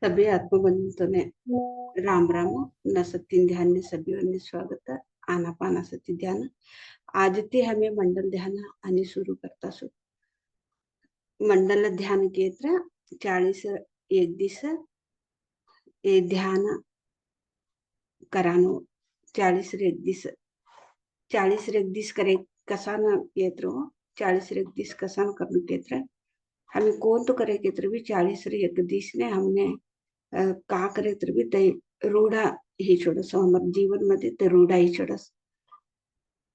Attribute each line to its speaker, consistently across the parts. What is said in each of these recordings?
Speaker 1: सभी आत्मबंधुओं ने राम राम न सत्य ध्यान ने सभी स्वागत आनापानासती ध्यान आज ते हमें मंडल ध्यान आणि सुरू करता सु मंडल ध्यान केत्र 40 एक दिस ए ध्यान करानो 40 एक दिस 40 एक दिस करे कसा न केत्र 40 एक दिस कसा न करनु केत्र हमें कौन तो करे केत्र भी 40 एक दिस ने हमने का करे तर भी ते रूढा ही छोडस हमारे जीवन मध्ये ते रूढा ही छोडस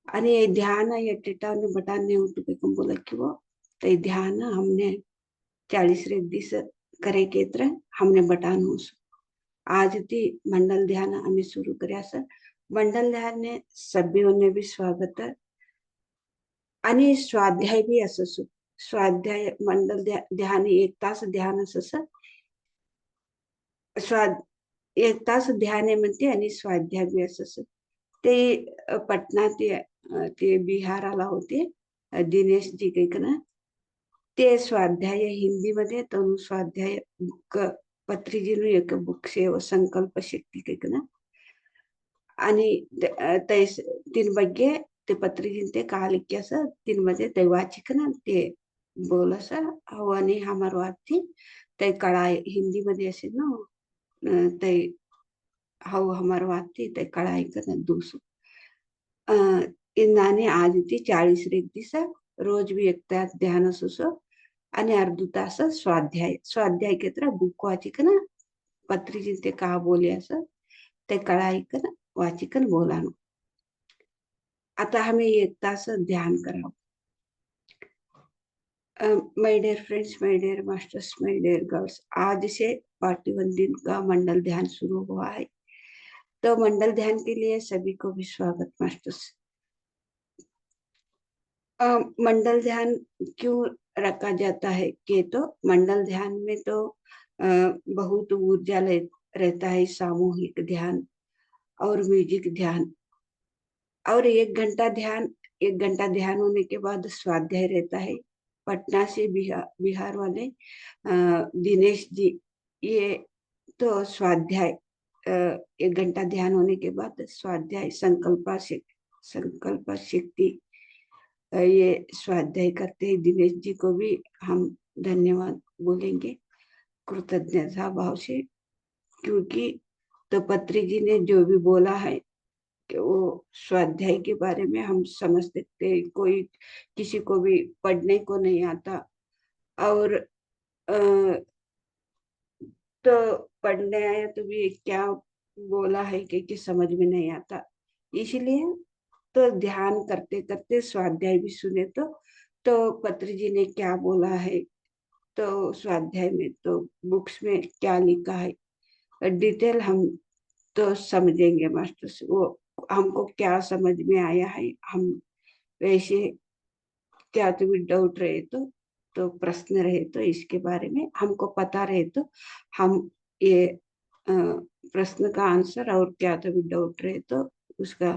Speaker 1: आणि ध्यान ये टिटाने बटाने उठू के कम बोला कि वो ते ध्यान हमने 40 दिस करे केत्र हमने बटान हो आज ती मंडल ध्यान आम्ही सुरू કર્યા છે मंडल ध्यान ने सभीઓને भी स्वागत आणि स्वाध्याय भी असं स्वाध्याय मंडल ध्यान 1 तास ध्यान असं स्वाद 1 तास ध्यान म्हणते आणि स्वाध्याय बी असं ते पटना ते बिहाराला होते दिनेश जी कैकना ते स्वाध्याय हिंदी मध्ये तनु स्वाध्याय बुक पत्रीजीनु एक बुक सेव संकल्प शक्ती कैकना आणि तीन ಬಗ್ಗೆ ते पत्रीजीन ते कालिक असं तीन मध्ये ते वाचिकना ते बोलस आणि हमार वाची ते कळाय हिंदी मध्ये असे ना ते हाउ हमार वाची ते कळाय करना दूसू इंदाने आज ती 40 दिस रोज भी एक तास ध्यान सुसो आणि अर्ध तास स्वाध्याय स्वाध्याय केत्र बुक वाचिकन पत्रीजी ते का बोले असं ते कळायकन वाचिकन बोलानो आता हमें 1 तास ध्यान कराओ my dear friends my dear masters my dear girls आज से 41 दिन का मंडल ध्यान शुरू हुआ है तो मंडल ध्यान के लिए सभी को भी स्वागत मास्टर्स मंडल ध्यान क्यों रखा जाता है कि तो मंडल ध्यान में तो बहुत ऊर्जा रहता है सामूहिक ध्यान और म्यूजिक ध्यान और 1 घंटा ध्यान होने के बाद स्वाध्याय रहता है पटना से बिहार वाले दिनेश जी ये तो स्वाध्याय 1 घंटा ध्यान होने के बाद स्वाध्याय संकल्प शक्ति ये स्वाध्याय करते हैं दिनेश जी को भी हम धन्यवाद बोलेंगे कृतज्ञता भाव से क्योंकि तो पत्री जी ने जो भी बोला है कि वो स्वाध्याय के बारे में हम समझ सकते कोई किसी को भी पढ़ने को नहीं आता और तो पढ़ने आया तो भी क्या बोला है कि समझ में नहीं आता इसलिए तो ध्यान करते करते स्वाध्याय भी सुने तो पत्री जी ने क्या बोला है तो स्वाध्याय में तो बुक्स में क्या लिखा है डिटेल हम तो समझेंगे मास्टर वो हमको क्या समझ में आया है हम वैसे क्या तो भी डाउट रहे तो प्रश्न रहे तो इसके बारे में हमको पता रहे तो हम ये प्रश्न का आंसर और क्या तो भी डाउट रहे तो उसका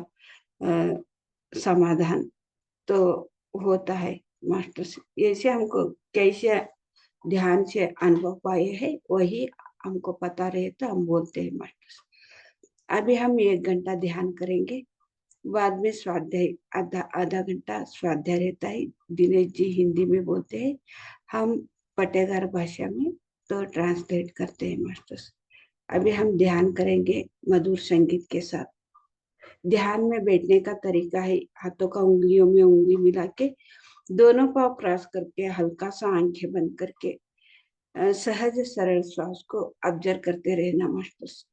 Speaker 1: समाधान तो होता है मास्टर से ऐसे हमको कैसे ध्यान से अनुभव पाए है वही हमको पता रहे तो हम बोलते हैं मास्टर अभी हम 1 घंटा ध्यान करेंगे बाद में स्वाध्याय आधा घंटा स्वाध्याय रहता है दिनेश जी हिंदी में बोलते हैं हम पटेगार भाषा में तो ट्रांसलेट करते हैं मास्टर्स अभी हम ध्यान करेंगे मधुर संगीत के साथ ध्यान में बैठने का तरीका है हाथों का उंगलियों में उंगली मिला के दोनों पांव क्रॉस करके हल्का सा आंखें बंद करके सहज सरल श्वास को ऑब्जर्व करते रहना मास्टर्स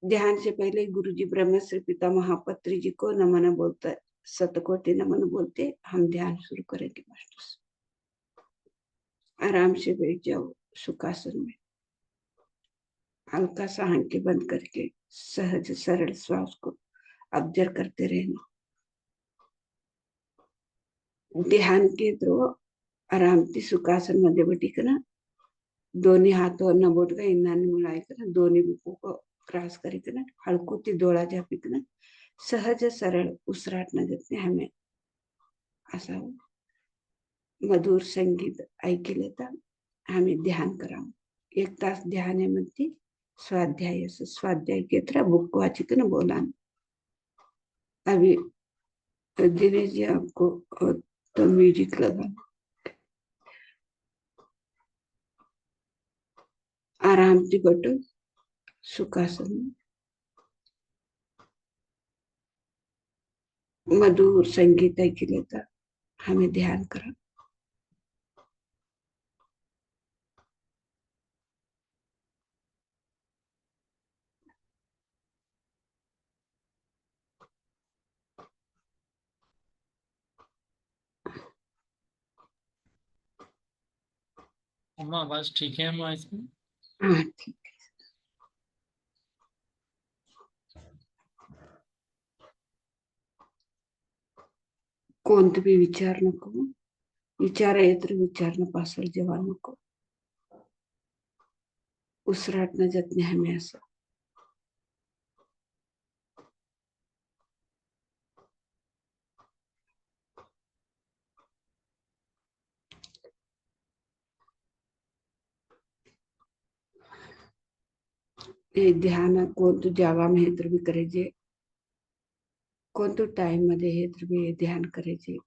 Speaker 1: ध्यान से पहले गुरुजी ब्रह्मश्री पिता महापत्री जी को नमन बोलता शतकोटि नमन बोलते हम ध्यान शुरू करेंगे मास्टर्स आराम से बैठ जाओ सुखासन में हल्का सा आंखें बंद करके सहज सरल श्वास को ऑब्जर्व करते रहना ध्यान के द्रो आराम से सुखासन मध्ये बैठना दोन्ही हाथों बोट इन्नाने मिळायचं दोन्ही बुकों को क्रॉस करीकन हळकुती डोळा झापीकन सहज सरळ उसराटना देते हमें असा मधुर संगीत ऐकी लेता आम्ही ध्यान करावं. 1 तास ध्यानामध्ये स्वाध्याय असं स्वाध्याय घेत रहा, बुक वाचित ना बोला. अभी दिनेश जी आपको तो म्यूजिक लगा. आराम से बैठो सुखासन में. मधुर संगीत ऐकू लेता हमें ध्यान करा.
Speaker 2: अम्मा आवाज ठीक है अम्मा इसमें?
Speaker 1: हाँ ठीक. कोणतं बी विचार नको. विचार आहे तर विचारणं पासल जेव्हा नको. उसराटणं जात नाही हमें असं. हे ध्यान कोणतं जागाમાં हे तर बी करायचे. कोणतं टाइम मध्ये हे तर बी ध्यान करायचे.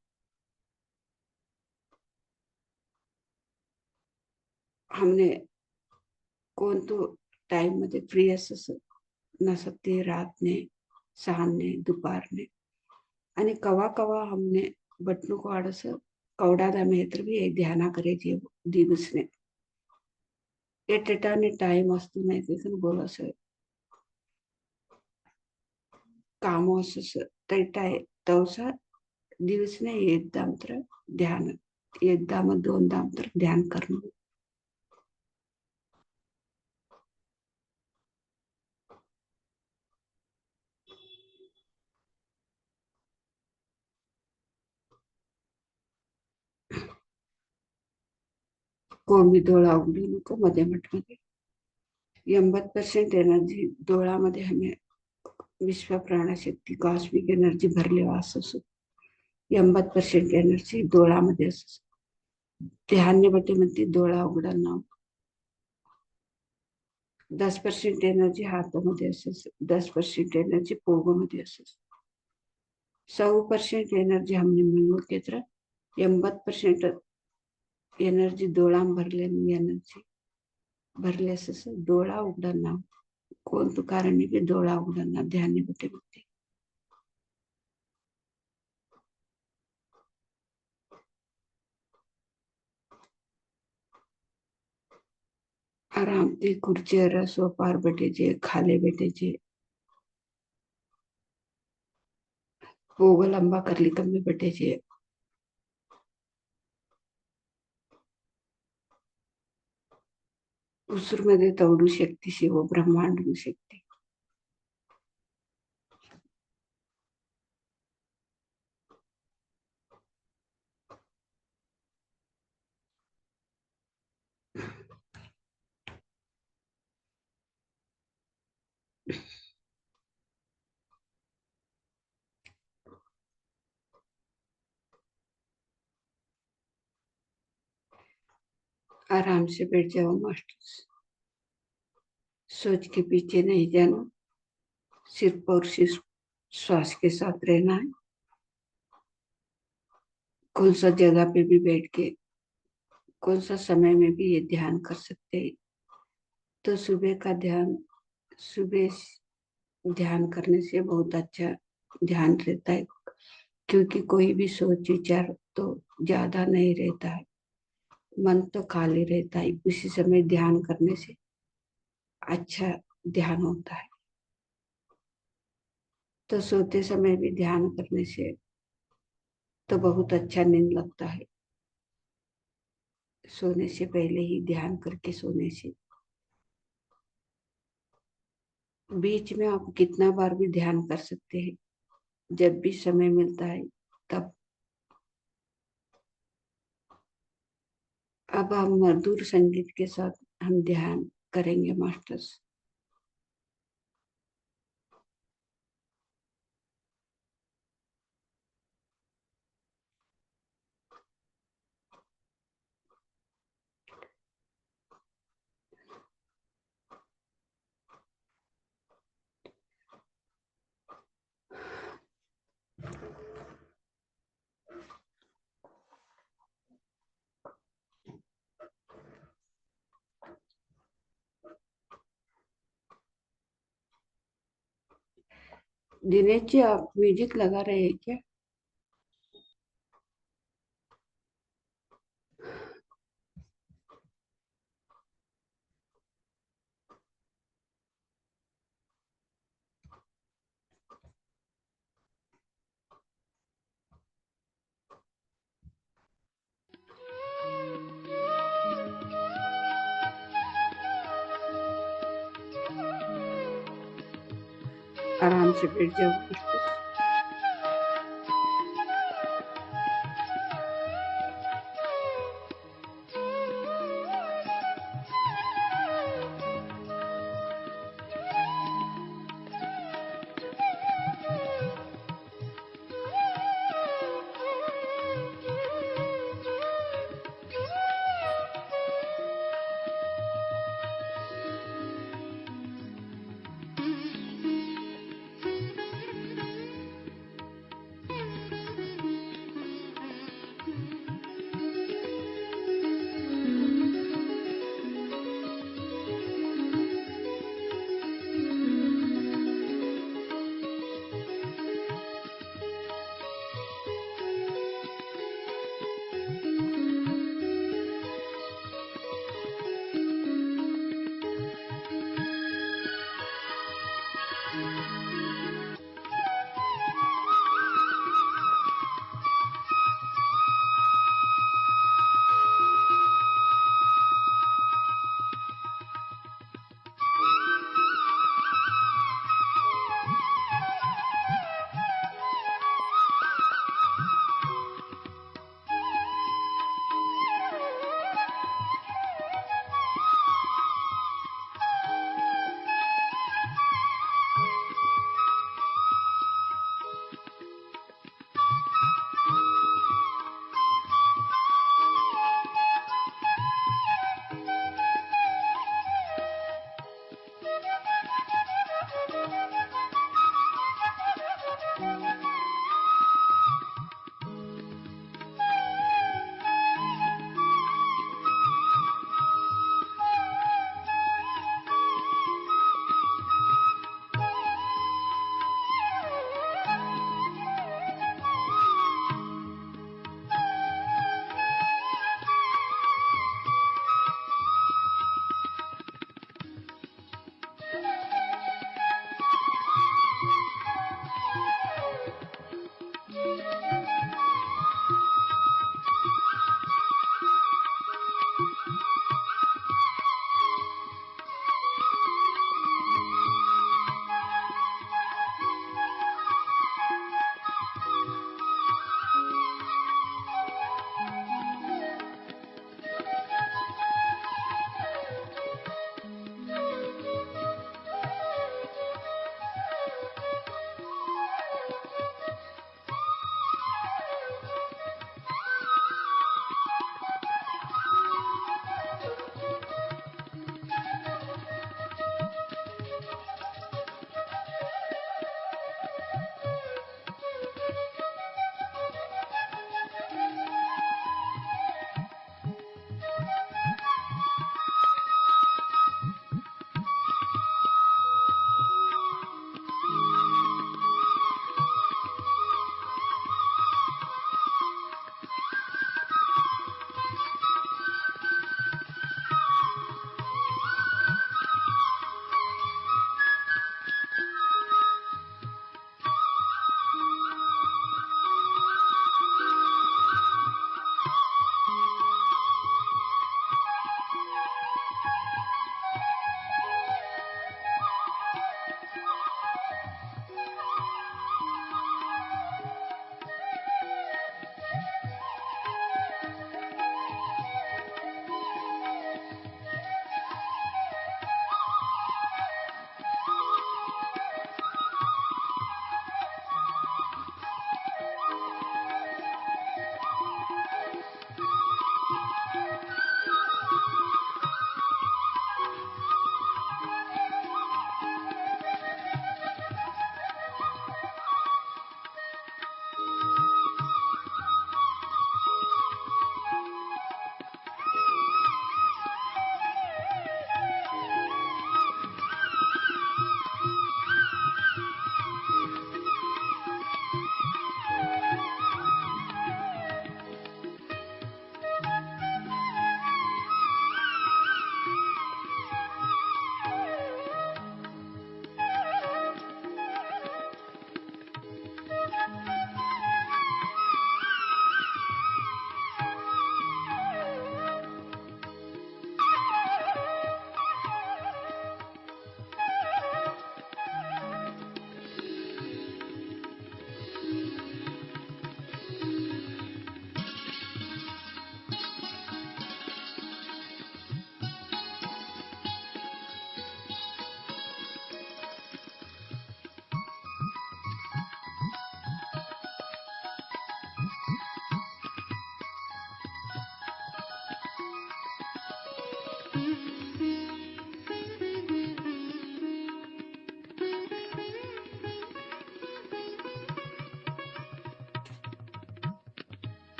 Speaker 1: हमने कोणतं टाइम मध्ये फ्री असं नसत ते रातने सहाने दुपारने आणि कवा कवा हमने बटणूक वाढस कवडादा में तर बी ध्याना करायचे दिवसने. एटेटाने टाइम असतो नाही ते बोलस काम असं तैटाय तवसा दिवस नाही एकदा मात्र ध्यान एकदा मग दोनदा मात्र ध्यान करणं. कोंबी डोळा उघडू नको मध्ये मध्ये. 80% एनर्जी डोळामध्ये हमें विश्व प्राणशक्ती कॉस्मिक एनर्जी भरले असं 80% एनर्जी डोळामध्ये असं. ध्यान बटे म्हणते डोळा उघडणं. 10% एनर्जी हातामध्ये असं 10% एनर्जी पोगोमध्ये असं 100% एनर्जी हमने मिळवून घेतलं. 80% एनर्जी डोळा भरले एनर्जी भरले असं डोळा उघडणं. कोणतं कारण की डोळा उघडणं ध्यान बटे म्हणते. आराम से कुर्चेर सोफार बैठे जे खाले बैठे जे पोग लंबा करली कमी बैठे जे उसूर मध्ये तवडू शक्ती शिव ब्रह्मांड शक्ती. आराम से बैठ जाओ मास्टर. सोच के पीछे नहीं जाना. सिर्फ और सिर्फ श्वास के साथ रहना है. कौन सा जगह पे भी बैठ के कौन सा समय में भी ये ध्यान कर सकते हैं. तो सुबह का ध्यान सुबह ध्यान करने से बहुत अच्छा ध्यान रहता है. क्योंकि कोई भी सोच विचार तो ज्यादा नहीं रहता है. मन तो खाली रहता है. उसी समय ध्यान करने से अच्छा ध्यान होता है. तो सोते समय भी ध्यान करने से तो बहुत अच्छा नींद लगता है. सोने से पहले ही ध्यान करके सोने से बीच में आप कितना बार भी ध्यान कर सकते हैं. जब भी समय मिलता है तब. अब हम मधुर संगीत के साथ हम ध्यान करेंगे मास्टर्स. दिनेश जी, आप म्यूजिक लगा रहे हैं क्या? आराम से बैठ जाओ बिल्कुल।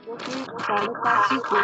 Speaker 1: क्योंकि 5:30 ही थे।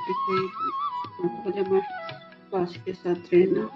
Speaker 1: के कोई खुले में श्वास के साथ रहना।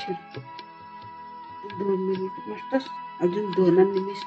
Speaker 1: 2 मिनिट मास्टर, अजून 2 निमिष.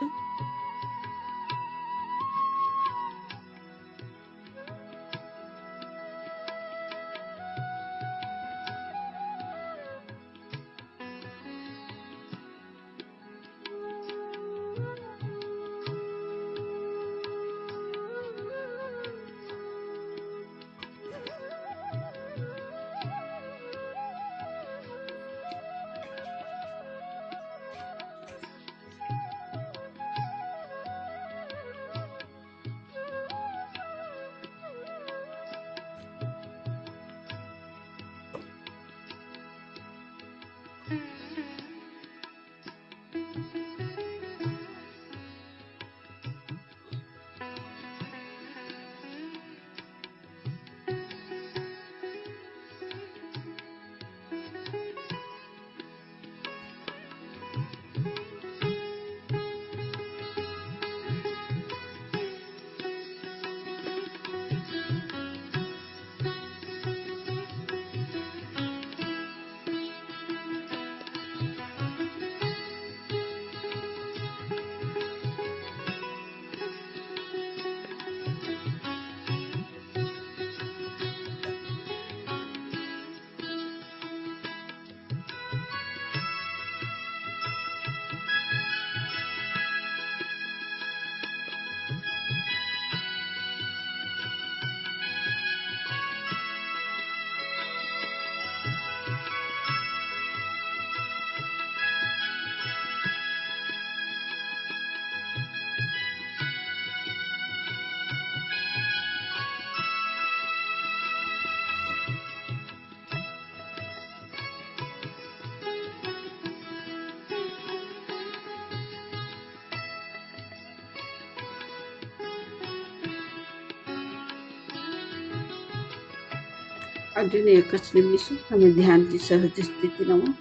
Speaker 1: अजून 1 निमिष आणि ध्यानची सहज स्थिती नमो.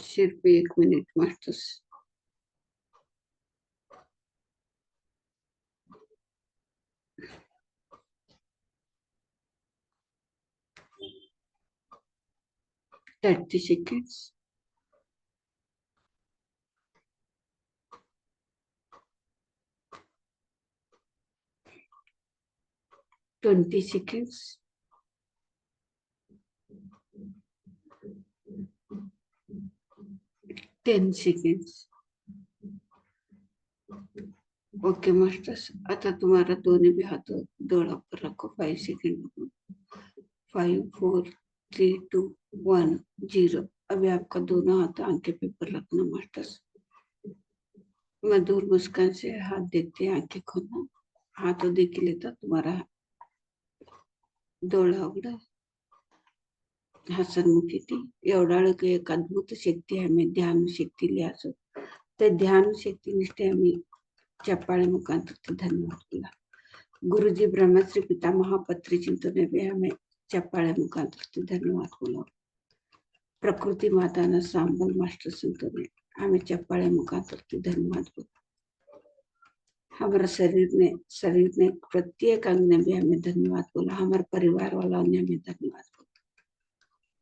Speaker 1: सिर्फ 1 minute masters. Thirty seconds. 20 seconds. 10 seconds. Okay masters, आता तुम्हारा दोनों भी हाथों दोड़ा पर रखो 5 सेकंड. 5 4 3 2 1 0. अभी आपका दोनों हाथ आंखें पे पर रखना मास्टर्स. मधुर मुस्कान से हाथ देखते आंखें खोलना. हाथों देख लेता तुम्हारा डोळा उघडा. हसनमुखी ती एवढा एक अद्भुत शक्ती आहे. आम्ही ध्यान शक्ती लिहायचो ते ध्यान शक्ती निष्ठे आम्ही चप्पाळे मुखांतर धन्यवाद केला. गुरुजी ब्रह्मश्री पिता महापत्री चिंतने भी हमें चप्पाळे मुखांतर धन्यवाद बोला. प्रकृति माता न सांबल मास्टर संतों ने हमें चप्पाळे मुखांतर धन्यवाद बोला. हमारा शरीर ने प्रत्येक अंग ने भी हमें धन्यवाद बोला. हमारे परिवार वालों ने हमें धन्यवाद बोला.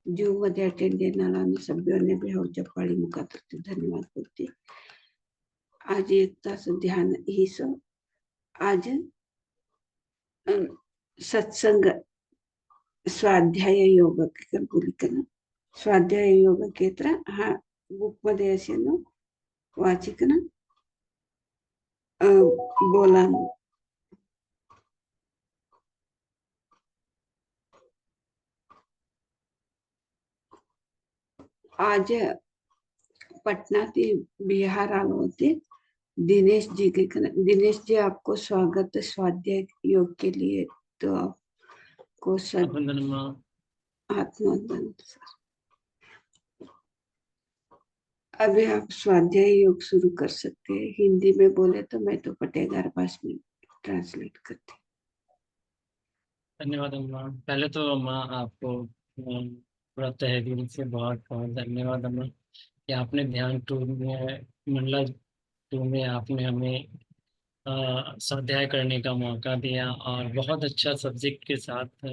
Speaker 1: जो मध्ये अटेंडेंट आणि सभ्यों ने भी हो चप्पाळी मुखांतर धन्यवाद बोलते. आज 1 तास ध्यान ही सो आज सत्संग स्वाध्याय योग बोलिकन स्वाध्याय योग केत्र हा बुक मध्ये असेल ना वाचिकन बोला. आज पटना से बिहार आए होते दिनेश जी के. दिनेश जी आपको स्वागत स्वाध्याय योग के लिए. तो आपको आत्मवंदन. अभी आप स्वाध्याय योग शुरू कर सकते हैं. हिंदी में बोले तो मैं तो पटेगार भाषा में ट्रांसलेट करती.
Speaker 2: धन्यवाद अम्मा. पहले तो अम्मा आपको पूरा तहे दिल से बहुत बहुत धन्यवाद अम्मा कि आपने ध्यान टूर में मंडला टूर में आपने हमें स्वाध्याय करने का मौका दिया और बहुत अच्छा सब्जेक्ट के साथ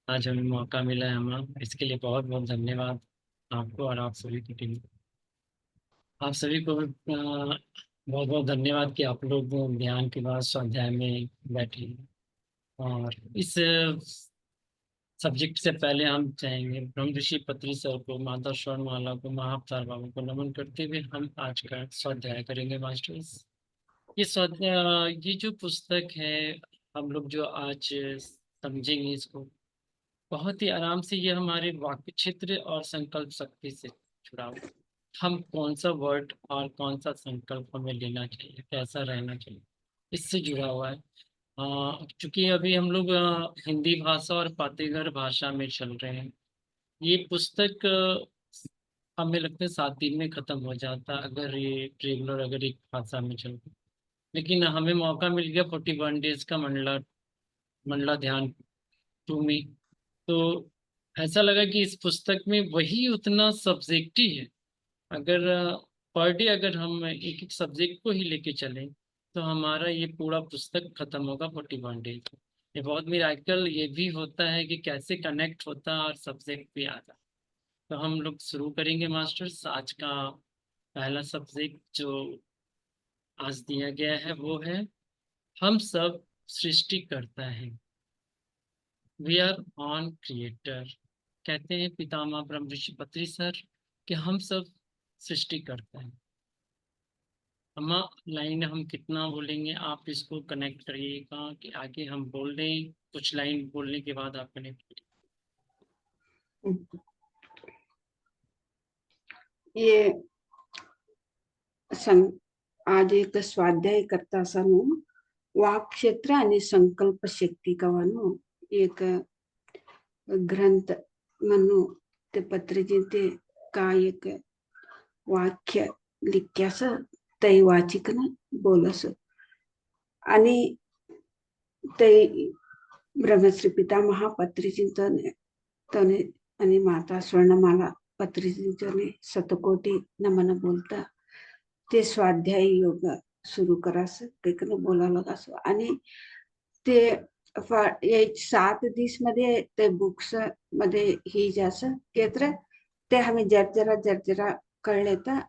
Speaker 2: आज हमें मौका मिला है। हम इसके लिए बहुत बहुत धन्यवाद आपको और आप सभी की टीम। आप सभी को भी बहुत बहुत धन्यवाद कि आप लोग ध्यान के बाद स्वाध्याय में बैठे। और इस सब्जेक्ट से पहले हम चाहेंगे ब्रह्म ऋषि पत्री सर को, माता स्वर्णमाला को, महाअवतार बाबू को नमन करते हुए हम आज का स्वाध्याय करेंगे मास्टर्स। ये स्वाध्याय, ये जो पुस्तक है, हम लोग जो आज समझेंगे इसको बहुत ही आराम से। ये हमारे वाक्य क्षेत्र और संकल्प शक्ति से जुड़ा हुआ है। हम कौन सा वर्ड और कौन सा संकल्प हमें लेना चाहिए, कैसा रहना चाहिए, इससे जुड़ा हुआ है। चूंकि अभी हम लोग हिंदी भाषा और पातेघर भाषा में चल रहे हैं। ये पुस्तक हमें लगता है 7 दिन में खत्म हो जाता अगर ये रेगुलर अगर एक भाषा में चलती। लेकिन हमें मौका मिल गया 41 डेज का मंडला मंडला ध्यान टू में। तो ऐसा लगा कि इस पुस्तक में वही उतना सब्जेक्ट ही है। अगर पर डे अगर हम एक एक सब्जेक्ट को ही लेके चलें तो हमारा ये पूरा पुस्तक खत्म होगा 41 डेज। ये बहुत मिराकल ये भी होता है कि कैसे कनेक्ट होता है और सब्जेक्ट भी आता। तो हम लोग शुरू करेंगे मास्टर्स। आज का पहला सब्जेक्ट जो आज दिया गया है वो है हम सब सृष्टि करता है। We are on creator. कहते हैं पितामह ब्रह्म ऋषि पत्री सर कि हम सब सृष्टि करते हैं। हम लाइन हम कितना बोलेंगे आप इसको कनेक्ट करिएगा कि आगे हम बोल दें, कुछ लाइन बोलने के बाद आप कनेक्ट करिए।
Speaker 1: ये आज एक स्वाध्याय करता असताना वाक क्षेत्र आणि संकल्प शक्ती कवानो एक ग्रंथ म्हणून ते पत्रिकेत ते का एक वाक्य लिख्यास तै वाचिकन बोलस आणि ते ब्रह्मश्री पितामहा पत्रिचिंतन तने आणि माता स्वर्णमाला पत्रिचिंतने शतकोटी नमन बोलता ते स्वाध्याय योग सुरू करास काही बोलावं लागास आणि ते 7 दिवस मध्ये ते बुक्स मध्ये ही जास केत्र ते हमें जर्जरा कळले तर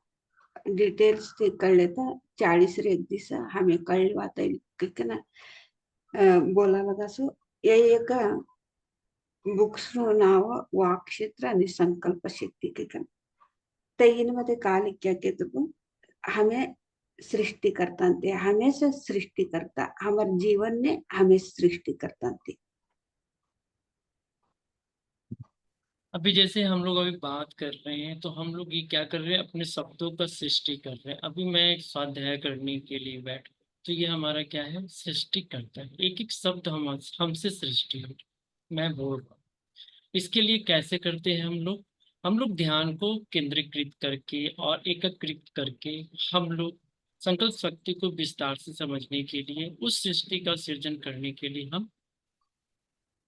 Speaker 1: डिटेल्स ते कळले तर 40 रे एक दिवस हमें कळवाता येईल ना बोला लगासो ये एक बुक्स નું નામ વાક ક્ષેત્ર અને સંકલ્પ શક્તિ के तैन मध्ये काल क्या कहते हमें सृष्टि करता हमें से सृष्टि करता हमारे जीवन ने हमें सृष्टि करता।
Speaker 2: अभी जैसे हम लोग अभी बात कर रहे हैं तो हम लोग ये क्या कर रहे हैं, अपने शब्दों का सृष्टि कर रहे हैं। अभी मैं एक स्वाध्याय करने के लिए बैठ तो ये हमारा क्या है, सृष्टि करता है। एक एक शब्द हमसे सृष्टि हो। मैं बोल रहा हूँ, इसके लिए कैसे करते हैं हम लोग ध्यान को केंद्रीकृत करके और एकत्रित करके हम लोग संकल्प शक्ति को विस्तार से समझने के लिए, उस सृष्टि का सृजन करने के लिए हम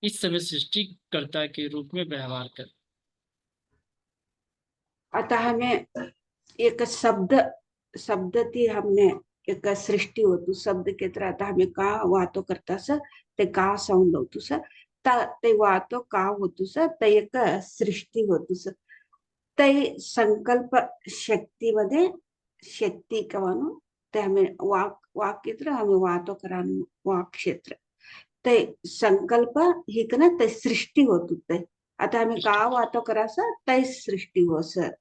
Speaker 2: इस समय सृष्टिकर्ता के रूप में व्यवहार कर।
Speaker 1: अतः हमें एक शब्द थी हमने एक सृष्टी होतो शब्द के तरह आता हमें का वातो करता ते का साऊंड होतो ते वातो का होतो ते एक सृष्टी होतो ते संकल्प शक्ती मध्ये शक्ती कवानो ते हमें वाक क्षेत्र हमें वातो करानो वाक क्षेत्र ते संकल्प ही कना ते सृष्टी होतो ते आता हमें का वातो करास ते सृष्टी हो सर।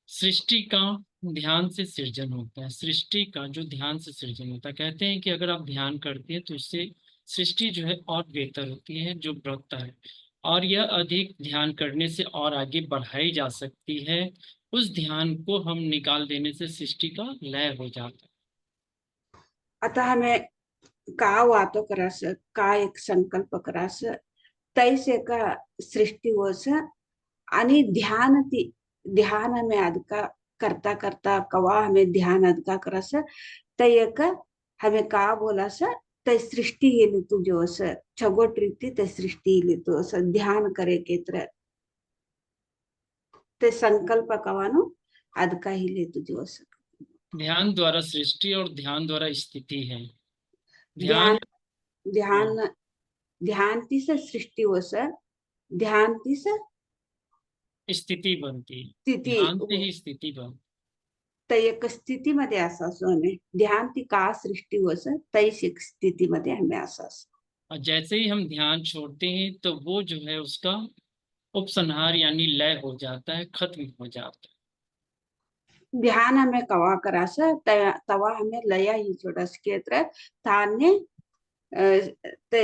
Speaker 2: सृष्टि का ध्यान से सृजन होता है। सृष्टि का जो ध्यान से सृजन होता है, कहते हैं कि अगर आप ध्यान करते हैं तो इससे सृष्टि जो है और बेहतर होती है, जो बढ़ता है। और यह अधिक ध्यान करने से और आगे बढ़ाई जा सकती है। उस ध्यान को हम निकाल देने से सृष्टि का लय हो जाता है।
Speaker 1: आता हमें का वातो करास का एक संकल्प करास तैसे का सृष्टी होस आणि ध्यान में अदका करता करता कवा हमें ध्यान अदका करास तय एक हमें का बोलास तय सृष्टी येली तू जो अस छगोट रीती तय सृष्टी येली तू अस ध्यान करे केत्र ते संकल्प कवानो अदका ही ले तू जो अस
Speaker 2: ध्यान द्वारा सृष्टि और ध्यान द्वारा स्थिति है।
Speaker 1: ध्यान
Speaker 2: ध्यान,
Speaker 1: ध्यान
Speaker 2: हाँ,
Speaker 1: ध्यान तीस सृष्टी होस, ध्यान तीस
Speaker 2: स्थिति बनती है।
Speaker 1: स्थिती
Speaker 2: ध्यान से
Speaker 1: हो.
Speaker 2: ही स्थिति बनती
Speaker 1: तर एक स्थितीमध्ये असासो आम्ही, ध्यान ती का सृष्टी होस तैस एक स्थितीमध्ये आम्ही असास.
Speaker 2: है। और जैसे ही हम ध्यान छोड़ते हैं तो वो जो है उसका उपसंहार यानी लय हो जाता है, खत्म हो जाता
Speaker 1: ध्यान हमें कवा करास तवा हमें लया ही छोड़स केत्र ताने ते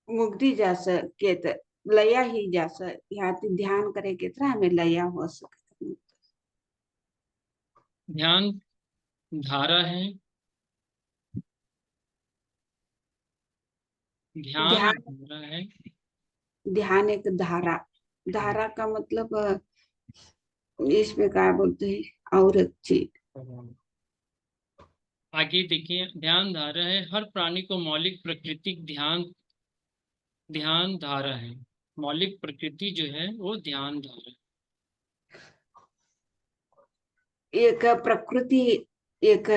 Speaker 1: मुक्ति जास केत लया ही जास. यहाँ ती ध्यान करे केत्र हमें लया हो सकते.
Speaker 2: है। ध्यान धारा है। ध्यान
Speaker 1: ध्यान
Speaker 2: धारा है।
Speaker 1: ध्यान एक धारा, धारा का मतलब इसमें क्या बोलते हैं और एक चीज.
Speaker 2: आगे देखिए, ध्यान धारा है, हर प्राणी को मौलिक प्राकृतिक ध्यान ध्यान धारा है। मौलिक प्रकृति जो है वो ध्यान धारा है।
Speaker 1: एक प्रकृति, एक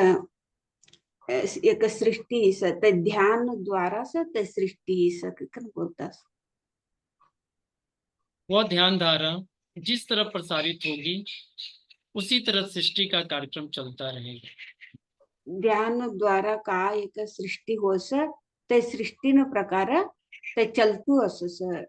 Speaker 1: एक सृष्टी स ते ध्यान द्वारा से ते सृष्टी स कन बोलता.
Speaker 2: वह ध्यान धारा जिस तरह प्रसारित होगी उसी तरह सृष्टि का कार्यक्रम चलता रहेगा।
Speaker 1: ध्यान द्वारा का एक सृष्टी हो स ते सृष्टी न प्रकार ते चलतू अस स.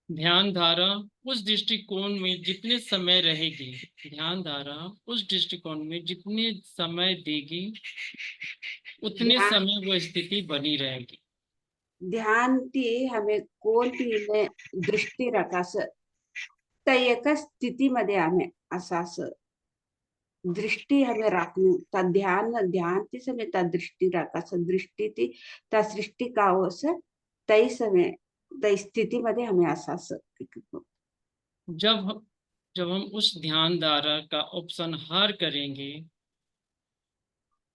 Speaker 2: ध्यान धारा उस दृष्टिकोण में जितने समय रहेगी, ध्यान धारा उस दृष्टिकोण में जितने समय देगी उतने
Speaker 1: ध्यान
Speaker 2: समय वो स्थिति बनी रहेगी।
Speaker 1: ध्यान ती हमें कोण ती में दृष्टी रखास त्या एका स्थितीमध्ये आम्ही असास. दृष्टी हमें राखणं त्या ध्यान ध्यान ती समय त्या दृष्टी राखास दृष्टी ती त्या सृष्टी का होस तई समय त्या स्थितीमध्ये हमें असास.
Speaker 2: जब जब हम उस ध्यान धारा का उपसंहार करेंगे,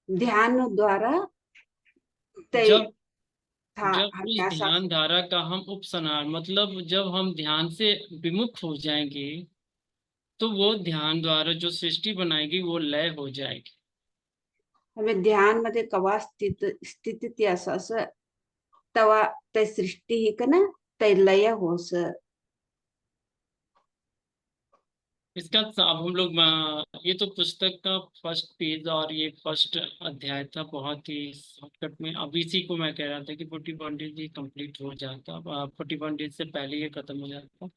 Speaker 1: ध्यान द्वारा तय
Speaker 2: जब
Speaker 1: था
Speaker 2: जब
Speaker 1: हमें
Speaker 2: उस
Speaker 1: असास.
Speaker 2: ध्यान धारा का हम उपसंहार मतलब जब हम ध्यान से विमुख हो जाएंगे तो वो ध्यान द्वारा जो सृष्टि बनाएगी वो लय हो जाएगी।
Speaker 1: हमें ध्यान मध्ये कवा स्थिती असास तवा त्या सृष्टी ही का ना तय लय होस.
Speaker 2: इसका अब हम लोग ये तो पुस्तक का फर्स्ट पेज और ये फर्स्ट अध्याय था, बहुत ही शॉर्टकट में। अब इसी को मैं कह रहा था कि 41 डेज ये कंप्लीट हो जाता, 41 डेज से पहले ये खत्म हो जाता।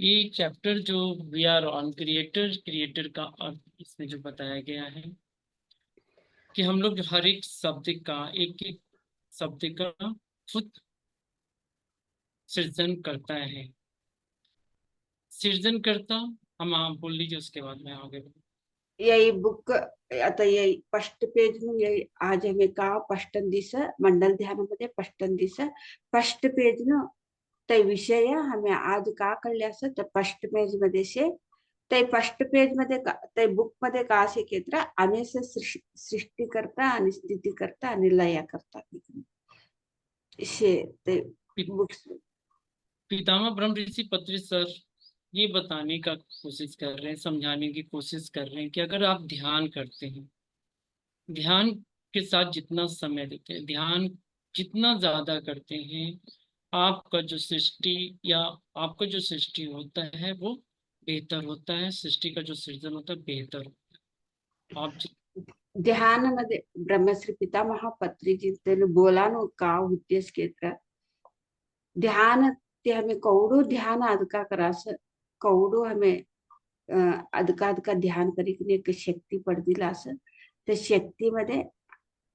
Speaker 2: ये चैप्टर जो we are on creator, creator का अर्थ इसमें जो बताया गया है कि हम लोग हर एक शब्द का, एक एक शब्द का खुद सृजन करता है। सृजन करता, हम आप बोल लीजिए उसके बाद मैं आगे बढ़ूं।
Speaker 1: यही बुक आता यही फर्स्ट पेज में यही आज हमें का फर्स्ट दिस मंडल ध्यान मध्ये फर्स्ट पेज न ते विषय हमें आज का कळल्यास तर फर्स्ट पेज मध्ये से ते फर्स्ट पेज मध्ये ते बुक मध्ये का असे केत्र आम्ही सृष्टी करता आणि स्थिती करता आणि लया करता शे ते बुक्स.
Speaker 2: पितामह ब्रह्म ऋषि पत्री सर ये बताने का कोशिश कर रहे हैं, समझाने की कोशिश कर रहे हैं कि अगर आप ध्यान करते हैं, ध्यान के साथ जितना समय देते हैं, ध्यान जितना ज्यादा करते हैं, आपका जो सृष्टि या आपका जो सृष्टि होता है वो बेहतर होता है, सृष्टि का जो सृजन होता है बेहतर होता है। आप
Speaker 1: ध्यान मध्ये ब्रह्मश्री पितामह पत्रीजी बोलानो का उद्देश केत्र ध्यान ते हमें कौड़ो ध्यान अदका करास कौड़ो हमें अदका अदका ध्यान करी एक शक्ती पडदिलास त्या शक्तीमध्ये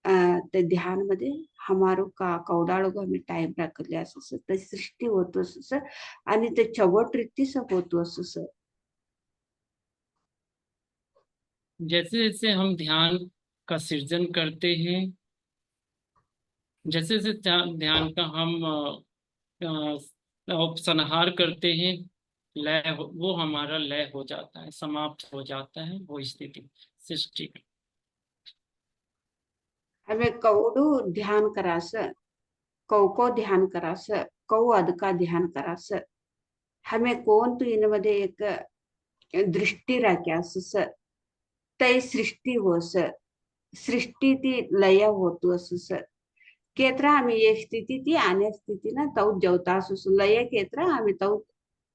Speaker 1: त्या ध्यान मध्ये हमारो का कौडाळो हमें टाइम राखले असं ते सृष्टी होतो असं आणि ते चवट रीती सब होतो असं.
Speaker 2: जैसे जैसे हम ध्यान का सृजन करते हैं, जैसे जैसे ध्यान का हम उपसंहार करते हैं, वो हमारा लय हो जाता है, समाप्त हो जाता है वो स्थिति सृष्टि की।
Speaker 1: हमें कौडो ध्यान करास कौ को ध्यान करास कौ अदका ध्यान करास हमें कोण तू इनमध्ये एक दृष्टी राख्यास तै सृष्टी हो सर, सृष्टी ती लय होतो असं केत्रा आम्ही एक स्थिती ती आणि स्थिती ना तौ जेवता असं लय केत्रा आम्ही तौ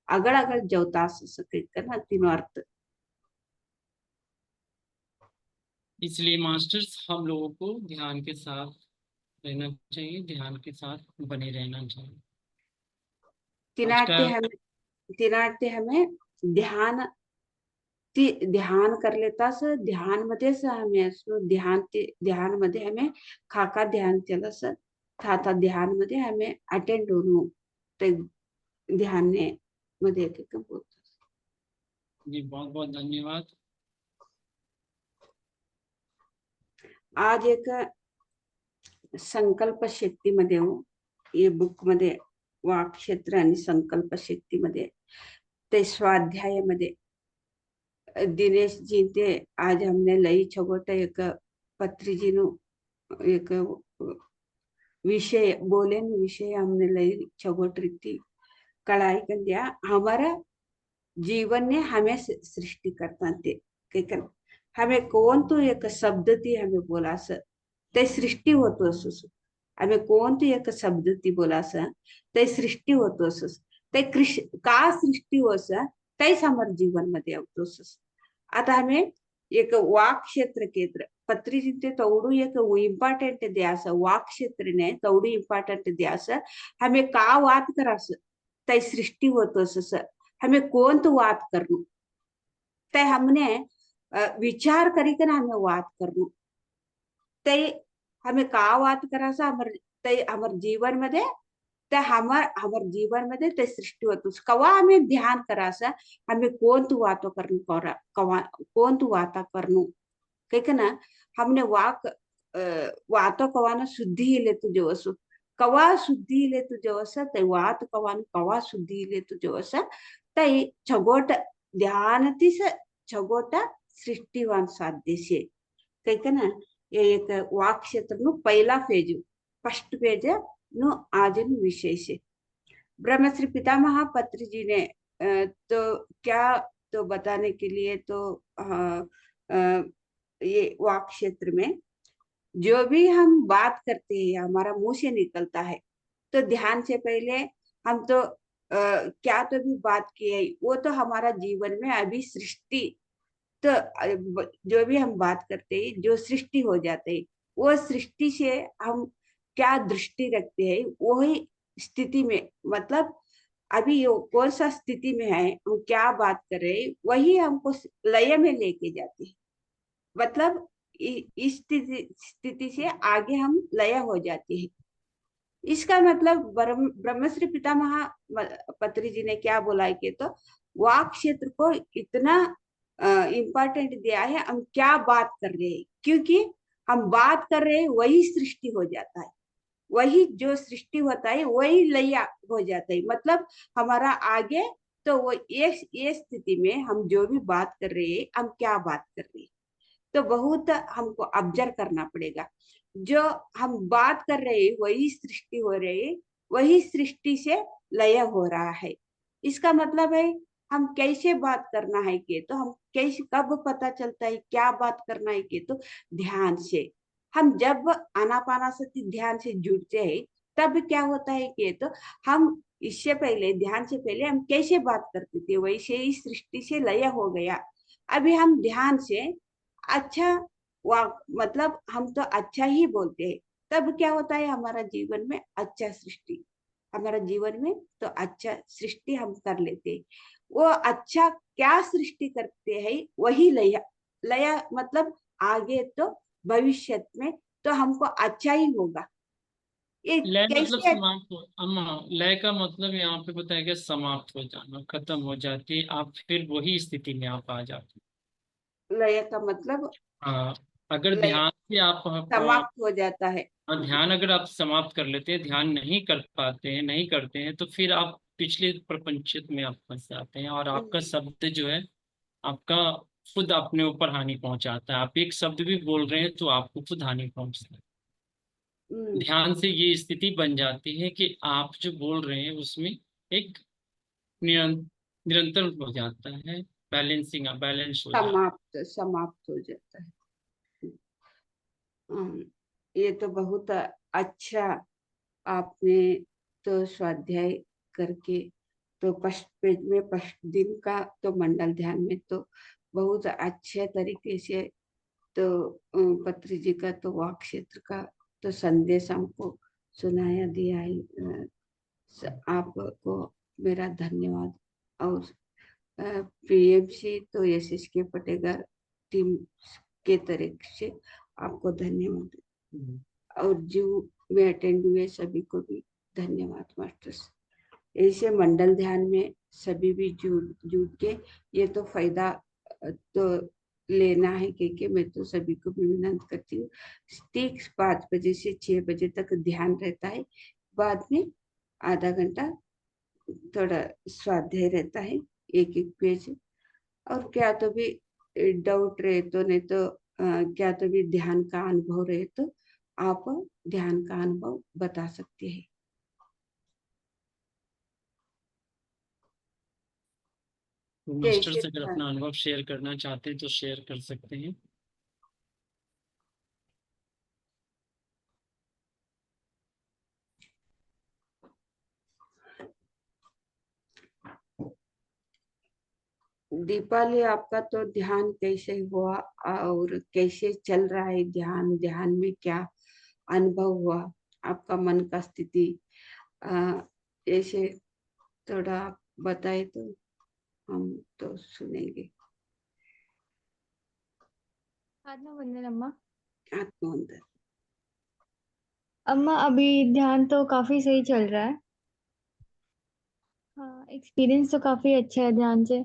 Speaker 1: अगळ अगळ जेवता असं कहकर ना तीनों अर्थ।
Speaker 2: इसलिए मास्टर्स हम लोगों को ध्यान के साथ रहना चाहिए, ध्यान के साथ बने रहना चाहिए। आज का
Speaker 1: तीनार्थी हमें ध्यान ध्यान कर लेता स ध्यान मध्येच आम्ही असो ध्यान मध्ये हमें खाका ध्यान केलं स था ध्यान मध्ये हमें अटेंड होऊन ते ध्यान ने मध्ये एक बोलतो।
Speaker 2: जी बहुत बहुत धन्यवाद।
Speaker 1: आज एक संकल्प शक्तीमध्ये ये बुक मध्ये वाक क्षेत्र आणि संकल्प शक्तीमध्ये ते स्वाध्यायामध्ये दिनेश जी ते आज हमने लई छोटा एक पत्री जी नु एक विषय बोले न विषय हमने लई छोट रीति कड़ाई कर दिया हमारा जीवन ने हमें सृष्टि करता थे कहकर हमें कौन तो एक शब्द थी हमें बोला स ते सृष्टि होतो असस हमें कौन तो एक शब्द थी बोला स ते सृष्टि होतो असस ते का सृष्टी हो स तेच हमारे जीवन मध्ये आवतोस। आता हमें एक वाक क्षेत्र केंद्र पत्री जिथे तेवढू एक इम्पॉर्टंट द्यास वाक क्षेत्र ने तेवढू इम्पॉर्टंट द्यास हमें का वाद करास ते सृष्टि होतो असस हमें कौन तो बात करनो ते हमने विचार करीकर हमें बात करनो ते हमें का बात करासा हमर जीवन मध्ये ते हमर जीवन मध्ये ते सृष्टि होतो कवा हमें ध्यान करासा हमें कौन तू बातों करनो कवा कौन तू बाता करनो कह ना हमने वातो कवाना शुद्धि ले तू जो असो कवा शुद्धि ले तू जो असा ते वात कवान कवा शुद्धि ले तू जो असा तई छगोट ध्यान तीस छगोटा सृष्टिवान साध्य से कह ना ये एक वाक क्षेत्र नु पहला पेज फर्स्ट पेज नु आज विषय से ब्रह्मश्री पितामह पत्री जी ने तो क्या तो बताने के लिए तो ये वाक क्षेत्र में जो भी हम बात करते हैं हमारा मुंह से निकलता है तो ध्यान से पहले हम तो क्या तो भी बात किए वो तो हमारा जीवन में अभी सृष्टि तो जो भी हम बात करते हैं जो सृष्टि हो जाते हैं वो सृष्टि से हम क्या दृष्टि रखते हैं वही स्थिति में मतलब अभी वो कौन सा स्थिति में है हम क्या बात कर रहे हैं वही हमको लय में लेके जाते हैं मतलब इस स्थिति से आगे हम लय हो जाते हैं। इसका मतलब ब्रह्मश्री पितामह पत्री जी ने क्या बोला है कि तो वाक क्षेत्र को इतना इम्पोर्टेंट दिया है हम क्या बात कर रहे हैं क्योंकि हम बात कर रहे हैं वही सृष्टि हो जाता है वही जो सृष्टि होता है वही लय हो जाता है मतलब हमारा आगे तो वो ये स्थिति में हम जो भी बात कर रहे हैं हम क्या बात कर रहे हैं तो बहुत हमको ऑब्जर्व करना पड़ेगा जो हम बात कर रहे हैं वही सृष्टि हो रही है वही सृष्टि से लय हो रहा है। इसका मतलब है हम कैसे बात करना है कि तो हम कैसे कब पता चलता है क्या बात करना है कि तो ध्यान से हम जब आनापानासति ध्यान से जुड़ते हैं तब क्या होता है कि तो हम इससे पहले ध्यान से पहले हम कैसे बात करते थे वैसे ही सृष्टि से लय हो गया। अभी हम ध्यान से अच्छा मतलब हम तो अच्छा ही बोलते हैं तब क्या होता है हमारा जीवन में अच्छा सृष्टि हमारा जीवन में तो अच्छा सृष्टि हम कर लेते हैं वो अच्छा क्या सृष्टि करते हैं वही लय लय मतलब आगे तो भविष्य में तो हमको अच्छा ही होगा। ये
Speaker 2: लय मतलब
Speaker 1: कैसे
Speaker 2: समाप्त हो, अम्मा लय का मतलब यहाँ पे बताया गया समाप्त हो जाना, खत्म हो जाती है, आप फिर वही स्थिति में आप आ जाते
Speaker 1: लय का मतलब
Speaker 2: हैं। हाँ, अगर
Speaker 1: लय
Speaker 2: ध्यान से आप
Speaker 1: समाप्त हो जाता है।
Speaker 2: ध्यान अगर आप समाप्त कर लेते हैं, ध्यान नहीं कर पाते हैं, नहीं करते हैं, तो फिर आप पिछले प्रपंचित में आप फंस जाते हैं और आपका शब्द जो है आपका खुद अपने ऊपर हानि पहुंचाता है। आप एक शब्द भी बोल रहे हैं तो आपको खुद हानि पहुंचता है। ध्यान से ये स्थिति बन जाती है कि आप जो बोल रहे हैं उसमें एक निरंतर हो जाता है। बैलेंस हो जाए।
Speaker 1: समाप्त हो जाता है। ये तो बहुत अच्छा आपने तो स्वाध्याय करके तो फर्स्ट पेज में फर्स्ट दिन का तो मंडल ध्यान में तो बहुत अच्छे तरीके से तो पत्री जी का तो वाक क्षेत्र का तो संदेश हमको सुनाया दिया है। आपको मेरा धन्यवाद। और पीएमसी तो यशस के पटेगर टीम के तरफ से आपको धन्यवाद। और जो में अटेंड हुए सभी को भी धन्यवाद मास्टर्स। ऐसे मंडल ध्यान में सभी भी जुड़ के ये तो फायदा तो लेना है क्योंकि मैं तो सभी को भी विनंती करती हूँ। ठीक 5 बजे से 6 बजे तक ध्यान रहता है, बाद में आधा घंटा थोड़ा स्वाध्याय रहता है, एक एक पेज। और क्या तो भी डाउट रहे तो नहीं तो क्या तो भी ध्यान का अनुभव रहे तो आप ध्यान का अनुभव बता सकते हैं।
Speaker 2: तो मास्टर्स अगर अपना अनुभव शेयर करना चाहते हैं तो शेयर कर सकते हैं।
Speaker 1: दीपाली, आपका तो ध्यान कैसे हुआ और कैसे चल रहा है ध्यान? ध्यान में क्या अनुभव हुआ? आपका मन का स्थिति ऐसे थोड़ा बताए तो हम तो सुनेंगे।
Speaker 3: आत्मवंदन अम्मा।
Speaker 1: आत्मवंदन।
Speaker 3: अम्मा अभी ध्यान तो काफी सही चल रहा है। हाँ, एक्सपीरियंस तो काफी अच्छा है ध्यान से।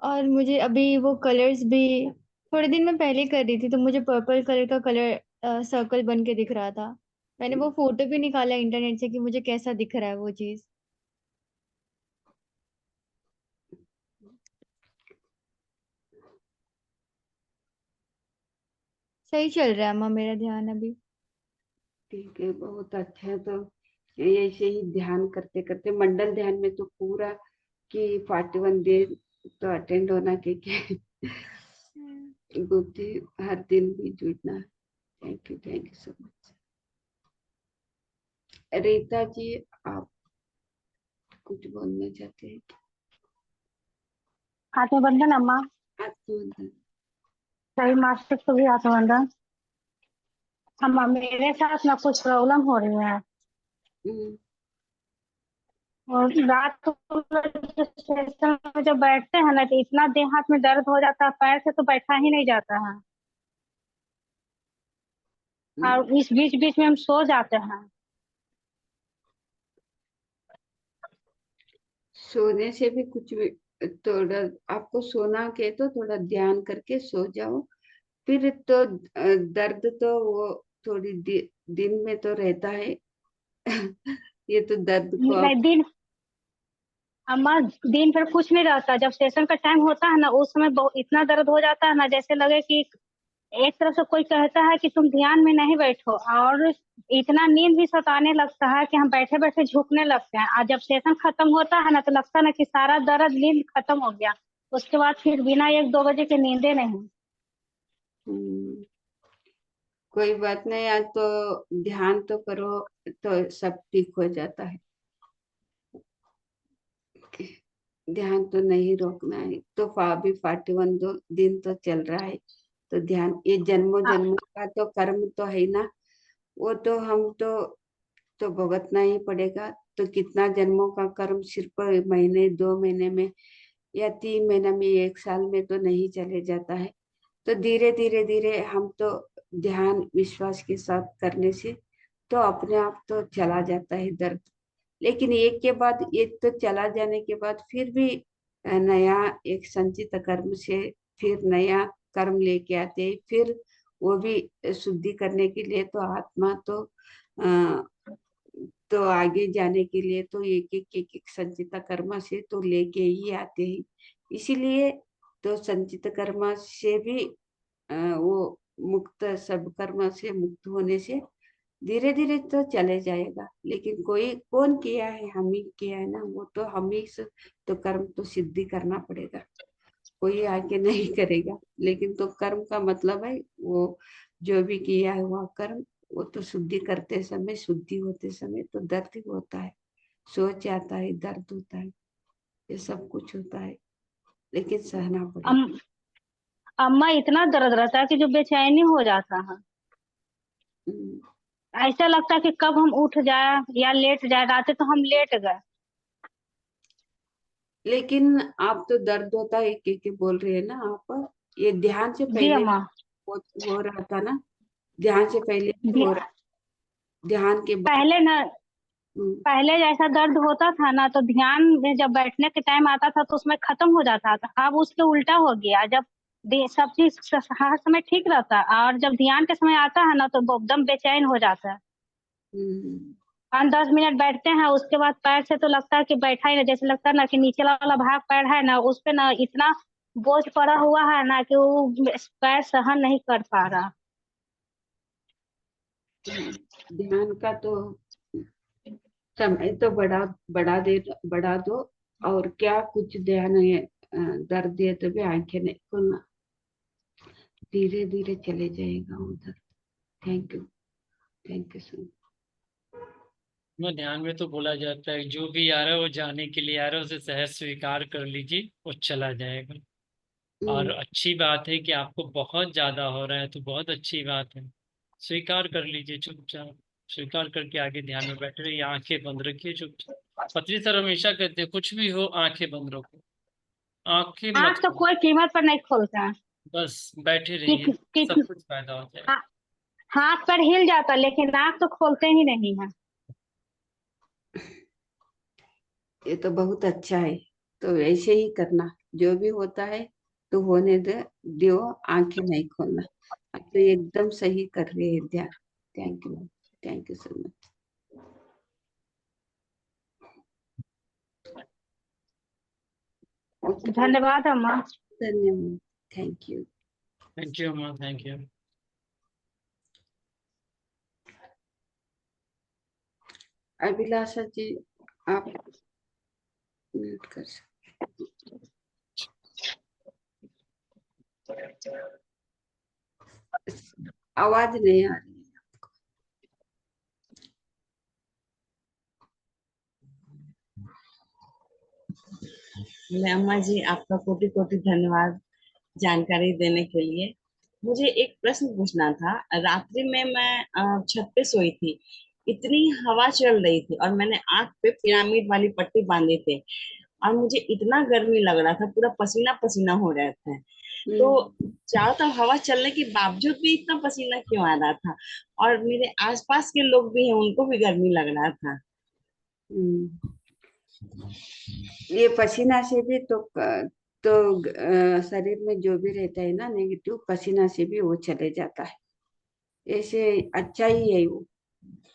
Speaker 3: और मुझे अभी वो कलर्स भी थोड़े दिन में पहले कर रही थी तो मुझे पर्पल कलर का कलर सर्कल बन के दिख रहा था। मैंने वो फोटो भी निकाला इंटरनेट से कि मुझे कैसा दिख रहा है वो चीज। सही चल रहा है अम्मा मेरा ध्यान अभी।
Speaker 1: ठीक है, बहुत अच्छा है। तो ऐसे ही ध्यान करते करते मंडल ध्यान में तो पूरा कि 41 दिन तो अटेंड होना क्योंकि गुप्ती हर दिन भी जुड़ना है। Thank you so much. Rita ji, आप कुछ बोलना चाहते हैं?
Speaker 4: आत्मबंधन अम्मा।
Speaker 1: आत्मवंदन।
Speaker 4: सही मास्टर को भी आत्मबंधन। अम्मा मेरे साथ ना कुछ प्रॉब्लम हो रही है और रात को सेशन में जब बैठते हैं ना तो इतना देह हाथ में दर्द हो जाता है, पैर से तो बैठा ही नहीं जाता है और इस बीच बीच में हम सो जाते हैं।
Speaker 1: सोने से भी कुछ भी थोड़ा आपको सोना के तो थोड़ा ध्यान करके सो जाओ। फिर तो दर्द तो वो थोड़ी दिन में तो रहता है। ये तो दर्द को आप
Speaker 4: नहीं दिन अम्मा दिन भर कुछ नहीं रहता, जब सेशन का टाइम होता है ना उस समय बहुत इतना दर्द हो जाता है ना, जैसे लगे कि एक तरफ से कोई कहता है कि तुम ध्यान में नहीं बैठो और इतना नींद भी सताने लगता है कि हम बैठे बैठे झुकने लगते हैं और जब सेशन खत्म होता है ना तो लगता है ना कि सारा दर्द नींद खत्म हो गया। उसके बाद फिर बिना 1-2 बजे के नींदे नहीं।
Speaker 1: कोई बात नहीं, आज तो ध्यान तो करो तो सब ठीक हो जाता है। ध्यान तो नहीं रोकना है। तो अभी 41 दिन तो चल रहा है तो ध्यान ये जन्मों जन्मों का तो कर्म तो है ना, वो तो हम तो भुगतना ही पड़ेगा। तो कितना जन्मों का कर्म सिर्फ महीने 2 महीने में या 3 महीने में 1 साल में तो नहीं चले जाता है। तो धीरे धीरे धीरे हम तो ध्यान विश्वास के साथ करने से तो अपने आप तो चला जाता है दर्द। लेकिन एक के बाद एक तो चला जाने के बाद फिर भी नया एक संचित कर्म से फिर नया कर्म लेके आते हैं। फिर वो भी शुद्धि करने के लिए तो आत्मा तो आगे जाने के लिए तो एक संचित कर्म से तो लेके ही आते हैं। इसीलिए तो संचित कर्म से भी वो मुक्त सब कर्म से मुक्त होने से धीरे धीरे तो चले जाएगा, लेकिन कोई कौन किया है, हम ही किया है ना, वो तो हम ही से तो कर्म तो सिद्धि करना पड़ेगा, कोई आके नहीं करेगा। लेकिन तो कर्म का मतलब है वो जो भी किया है वह कर्म, वो तो शुद्धि करते समय, शुद्धि होते समय तो दर्द ही होता है, सोच आता है, दर्द होता है, ये सब कुछ होता है, लेकिन सहना पड़ेगा।
Speaker 4: अम, अम्मा इतना दर्द रहता है कि जो बेचैनी हो जाता है।
Speaker 1: हम्म,
Speaker 4: ऐसा लगता है कि कब हम उठ जाए या लेट जाए। रात तो हम लेट गए।
Speaker 1: लेकिन आप तो दर्द होता है के बोल रहे हैं ना आप, ये ध्यान से
Speaker 4: जी
Speaker 1: पहले
Speaker 4: अम्मा।
Speaker 1: हो रहा था ना, ध्यान से पहले भी
Speaker 4: जी,
Speaker 1: हो रहा, ध्यान के बाद।
Speaker 4: पहले ना,
Speaker 1: हम्म,
Speaker 4: पहले जैसा दर्द होता था ना तो ध्यान में जब बैठने के टाइम आता था तो उसमें खत्म हो जाता था। अब उसके उल्टा हो गया। जब सब चीज हर समय ठीक रहता है और जब ध्यान के समय आता है ना तो वो एकदम बेचैन हो जाता है।
Speaker 1: हम्म,
Speaker 4: 5-10 मिनट बैठते हैं, उसके बाद पैर से तो लगता है कि बैठा ही ना, जैसे लगता है ना कि नीचे वाला भाग पैर है ना उस पे ना इतना बोझ पड़ा हुआ है ना कि वो पैर सहन नहीं कर पा रहा।
Speaker 1: ध्यान का तो समय तो बढ़ा दो, और क्या कुछ ध्यान है, दर्द है तो भी आंखें नहीं खोलना, धीरे धीरे चले जाएगा उधर। थैंक यू, थैंक यू सो
Speaker 2: मैं ध्यान में तो बोला जाता है जो भी आ रहा है वो जाने के लिए आ रहा है, उसे सहज स्वीकार कर लीजिए, वो चला जाएगा। और
Speaker 1: मच।
Speaker 2: अच्छी बात है कि आपको बहुत ज्यादा हो रहा है, तो बहुत अच्छी बात है। स्वीकार कर लीजिए चुपचाप, स्वीकार करके आगे ध्यान में बैठे रहिए, आंखें बंद रखिए चुपचाप। पत्री सर हमेशा कहते हैं कुछ भी हो आंखें बंद रखो, आंखें मत
Speaker 4: आँख तो
Speaker 2: खोलो,
Speaker 4: कोई कीमत पर नहीं खोलता है।
Speaker 2: बस बैठे रहिए,
Speaker 4: कि
Speaker 2: सब कुछ फायदा हो जाएगा।
Speaker 4: हाथ पर हिल जाता लेकिन आँख तो खोलते ही नहीं है।
Speaker 1: ये तो बहुत अच्छा है, तो ऐसे ही करना, जो भी होता है तो होने दे, दियो, आंखें नहीं खोलना। अब तो एकदम सही कर रही है ध्यान। Thank you, thank you so much. Okay,
Speaker 4: धन्यवाद अम्मा।
Speaker 1: धन्यवाद, थैंक यू।
Speaker 2: थैंक यू अम्मा, थैंक यू।
Speaker 1: अभिलाषा जी, आप म्यूट कर सकते, आवाज नहीं आ रही।
Speaker 5: अम्मा जी, आपका कोटि कोटि धन्यवाद जानकारी देने के लिए। मुझे एक प्रश्न पूछना था। रात्रि में मैं छत पे सोई थी, इतनी हवा चल रही थी और मैंने आंख पे पिरामिड वाली पट्टी बांधी थी और मुझे इतना गर्मी लग रहा था, पूरा पसीना पसीना हो रहा था। तो
Speaker 1: हम्म,
Speaker 5: चारों तरफ हवा चलने के बावजूद भी इतना पसीना क्यों आ रहा था? और मेरे आसपास के लोग भी हैं, उनको भी गर्मी लग रहा था।
Speaker 1: हम्म। ये पसीना से भी तो शरीर में जो भी रहता है ना नेगेटिव, पसीना से भी वो चले जाता है, ऐसे अच्छा ही है वो।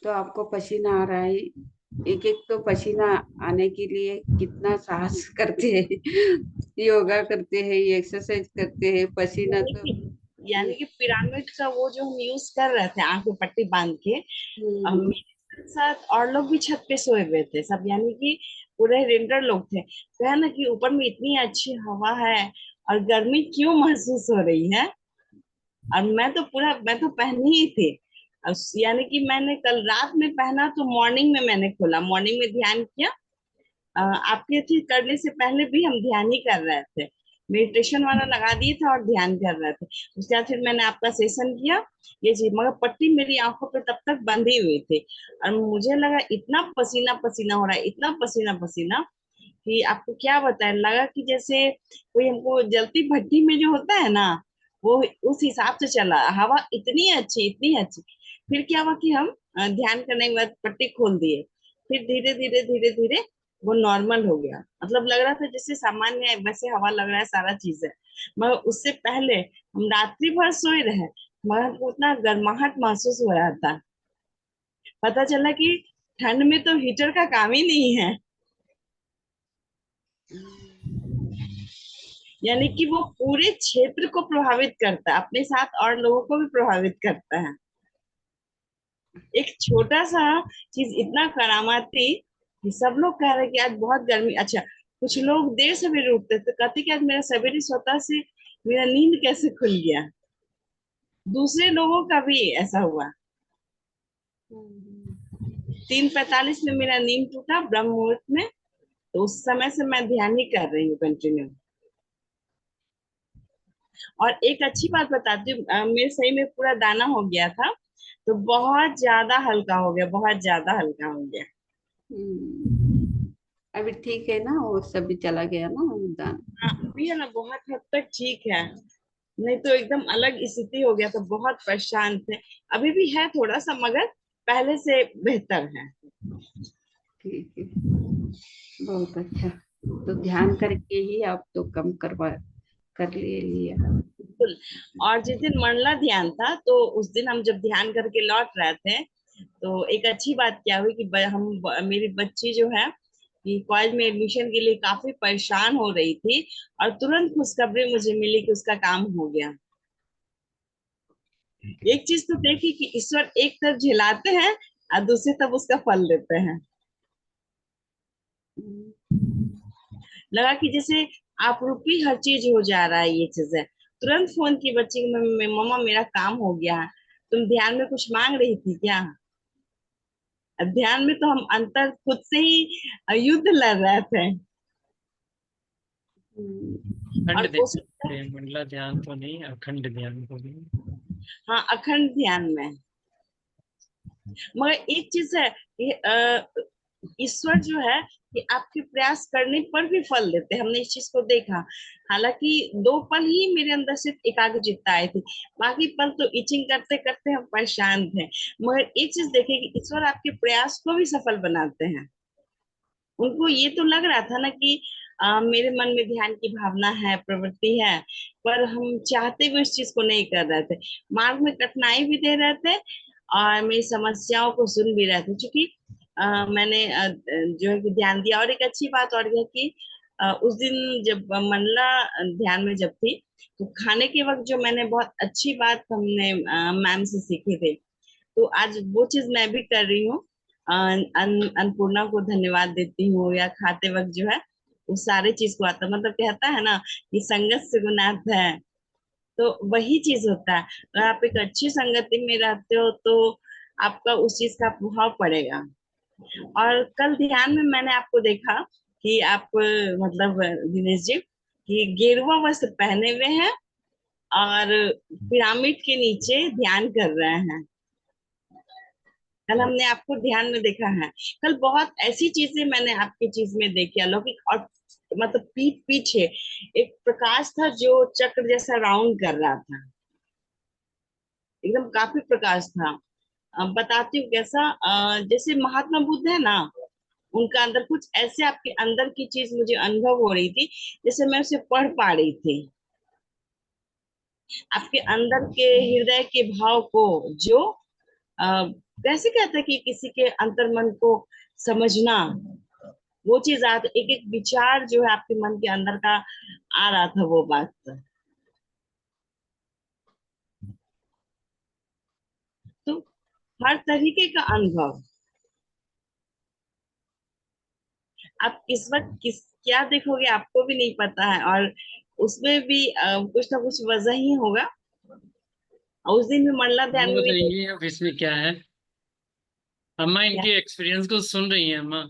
Speaker 1: तो आपको पसीना आ रहा है, एक एक तो पसीना आने के लिए कितना साहस करते हैं, योगा करते हैं, एक्सरसाइज करते हैं, पसीना
Speaker 5: यानी
Speaker 1: तो।
Speaker 5: कि यानी कि पिरामिड का वो जो हम यूज कर रहे थे आंख में पट्टी बांध के,
Speaker 1: हम्म,
Speaker 5: मेरे साथ और लोग भी छत पे सोए हुए थे सब, यानी कि पूरे रेंडर लोग थे। तो है ना कि ऊपर में इतनी अच्छी हवा है और गर्मी क्यों महसूस हो रही है? और मैं तो पहनी ही थी। यानी कि मैंने कल रात में पहना तो मॉर्निंग में मैंने खोला, मॉर्निंग में ध्यान किया। आपके चीज करने से पहले भी हम ध्यान ही कर रहे थे, मेडिटेशन वाला लगा दिए थे और ध्यान कर रहे थे। उसके बाद फिर मैंने आपका सेशन किया, ये चीज, मगर पट्टी मेरी आंखों पे तब तक बंधी हुई थी और मुझे लगा इतना पसीना पसीना हो रहा है, इतना पसीना पसीना कि आपको क्या बताएं, लगा कि जैसे कोई हमको जलती भट्टी में जो होता है ना, वो उस हिसाब से चला। हवा इतनी अच्छी, इतनी अच्छी। फिर क्या हुआ कि हम ध्यान करने के बाद पट्टी खोल दिए। फिर धीरे धीरे धीरे धीरे वो नॉर्मल हो गया, मतलब लग रहा था जैसे सामान्य है, वैसे हवा लग रहा है, सारा चीज है। मगर उससे पहले हम रात्रि भर सोए रहे, मगर हमको उतना गर्माहट महसूस हो रहा था। पता चला कि ठंड में तो हीटर का काम ही नहीं है। यानी कि वो पूरे क्षेत्र को प्रभावित करता है, अपने साथ और लोगों को भी प्रभावित करता है। एक छोटा सा चीज इतना करामाती कि सब लोग कह रहे कि आज बहुत गर्मी। अच्छा, कुछ लोग देर सवेरे उठते तो कहते कि आज मेरा सवेरे स्वतः से मेरा नींद कैसे खुल गया। दूसरे लोगों का भी ऐसा हुआ। 3:45 में मेरा नींद टूटा ब्रह्म मुहूर्त में। तो उस समय से मैं ध्यान ही कर रही हूँ कंटिन्यू। और एक अच्छी बात बताती हूँ, मेरे सही में पूरा दाना हो गया था, तो बहुत ज्यादा हल्का हो गया, बहुत ज्यादा हल्का हो गया।
Speaker 1: अभी ठीक है ना, वो सब भी चला गया ना दान।
Speaker 5: हाँ, अभी है ना बहुत हद तक ठीक है। नहीं तो एकदम अलग स्थिति हो गया, तो बहुत परेशान थे। अभी भी है थोड़ा सा, मगर पहले से बेहतर है।
Speaker 1: ठीक है, बहुत अच्छा। तो ध्यान करके ही आप तो कम कर लिए लिया।
Speaker 5: बिल्कुल। और जिस दिन मंडला ध्यान था, तो उस दिन हम जब ध्यान करके लौट रहे थे, तो एक अच्छी बात क्या हुई कि मेरी बच्ची जो है कि कॉलेज में एडमिशन के लिए काफी परेशान हो रही थी, और तुरंत खुशखबरी मुझे मिली कि उसका काम हो गया। एक चीज तो देखी कि ईश्वर एक तरफ झिलाते हैं और दूसरी तरफ उसका फल देते हैं। लगा कि जैसे आप रूपी हर चीज हो जा रहा है, ये चीज है। तुरंत फोन की बच्ची को, मम्मा मेरा काम हो गया है, तुम ध्यान में कुछ मांग रही थी क्या? अब ध्यान में तो हम अंतर खुद से ही युद्ध लड़ रहे थे।
Speaker 2: अखंड
Speaker 5: और
Speaker 2: ध्यान
Speaker 5: उस,
Speaker 2: पे, मंडला ध्यान तो नहीं, अखंड ध्यान को भी।
Speaker 5: हाँ, अखंड ध्यान में। मगर एक चीज है कि ईश्वर जो है कि आपके प्रयास करने पर भी फल देते हैं। हमने इस चीज को देखा। हालांकि 2 पल ही मेरे अंदर सिर्फ एकाग्रचित्ता आई थी, बाकी पल तो इचिंग करते करते हम परेशान थे। मगर एक चीज देखे कि ईश्वर आपके प्रयास को भी सफल बनाते हैं। उनको ये तो लग रहा था ना कि मेरे मन में ध्यान की भावना है, प्रवृत्ति है, पर हम चाहते हुए इस चीज को नहीं कर रहे थे। मार्ग में कठिनाई भी दे रहे थे और मेरी समस्याओं को सुन भी रहे थे। क्योंकि मैंने जो है कि ध्यान दिया। और एक अच्छी बात और यह कि उस दिन जब मंडला ध्यान में जब थी, तो खाने के वक्त जो मैंने बहुत अच्छी बात हमने मैम से सीखे थे, तो आज वो चीज मैं भी कर रही हूँ। अन्नपूर्णा को धन्यवाद देती हूँ, या खाते वक्त जो है वो सारे चीज को आता, मतलब कहता है ना कि संगत से गुनाह है। तो वही चीज होता है, अगर आप एक अच्छी संगति में रहते हो तो आपका उस चीज का प्रभाव पड़ेगा। और कल ध्यान में मैंने आपको देखा कि आप मतलब दिनेश जी कि गेरुआ वस्त्र पहने हुए हैं और पिरामिड के नीचे ध्यान कर रहे हैं। कल हमने आपको ध्यान में देखा है। कल बहुत ऐसी चीजें मैंने आपकी चीज में देखी अलौकिक। और मतलब पीछे एक प्रकाश था जो चक्र जैसा राउंड कर रहा था, एकदम काफी प्रकाश था। बताती हूँ कैसा। जैसे महात्मा बुद्ध है ना, उनका अंदर कुछ ऐसे आपके अंदर की चीज मुझे अनुभव हो रही थी, जैसे मैं उसे पढ़ पा रही थी। आपके अंदर के हृदय के भाव को, जो कैसे कहते हैं कि किसी के अंतर मन को समझना, वो चीज एक एक विचार जो है आपके मन के अंदर का आ रहा था, वो बात। तो हर तरीके का अनुभव। आप किस वक्त किस क्या देखोगे आपको भी नहीं पता है, और उसमें भी कुछ ना कुछ वजह ही होगा। और उस दिन भी मंडला ध्यान
Speaker 2: अम्मा
Speaker 5: में भी
Speaker 2: बताएंगे अब इसमें क्या है। अम्मा
Speaker 5: क्या।
Speaker 2: इनके एक्सपीरियंस को सुन रही हैं अम्मा।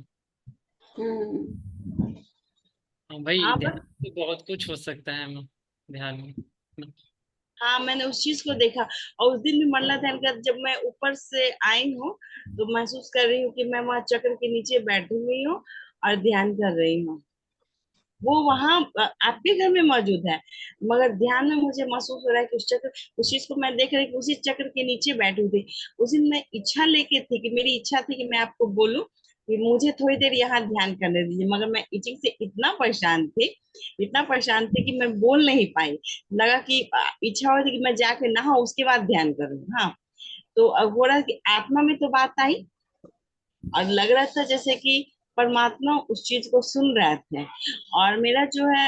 Speaker 1: हम्म।
Speaker 2: हाँ भाई,
Speaker 5: हाँ
Speaker 2: ध्यान
Speaker 5: बस।
Speaker 2: तो बहुत कुछ हो सकता है अम्मा, ध्यान में।
Speaker 5: हाँ, मैंने उस चीज को देखा। और उस दिन भी मंडला ध्यान कर जब मैं ऊपर से आई हूँ, तो महसूस कर रही हूँ कि मैं वहां चक्र के नीचे बैठी हुई हूँ और ध्यान कर रही हूँ। वो वहां आपके घर में मौजूद है, मगर ध्यान में मुझे महसूस हो रहा है कि उस चक्र, उस चीज को मैं देख रही कि उसी चक्र के नीचे बैठी थी। उस दिन मैं इच्छा लेके थी कि मेरी इच्छा थी कि मैं आपको बोलूं कि मुझे थोड़ी देर यहाँ ध्यान करने दीजिए, मगर मैं इचिंग से इतना परेशान थी, इतना परेशान थी कि मैं बोल नहीं पाई। लगा कि इच्छा हो रही थी कि मैं जाके नहाऊं उसके बाद ध्यान करूं। हाँ, तो अब हो रहा है कि आत्मा में तो बात आई, और लग रहा था जैसे कि परमात्मा उस चीज को सुन रहे थे। और मेरा जो है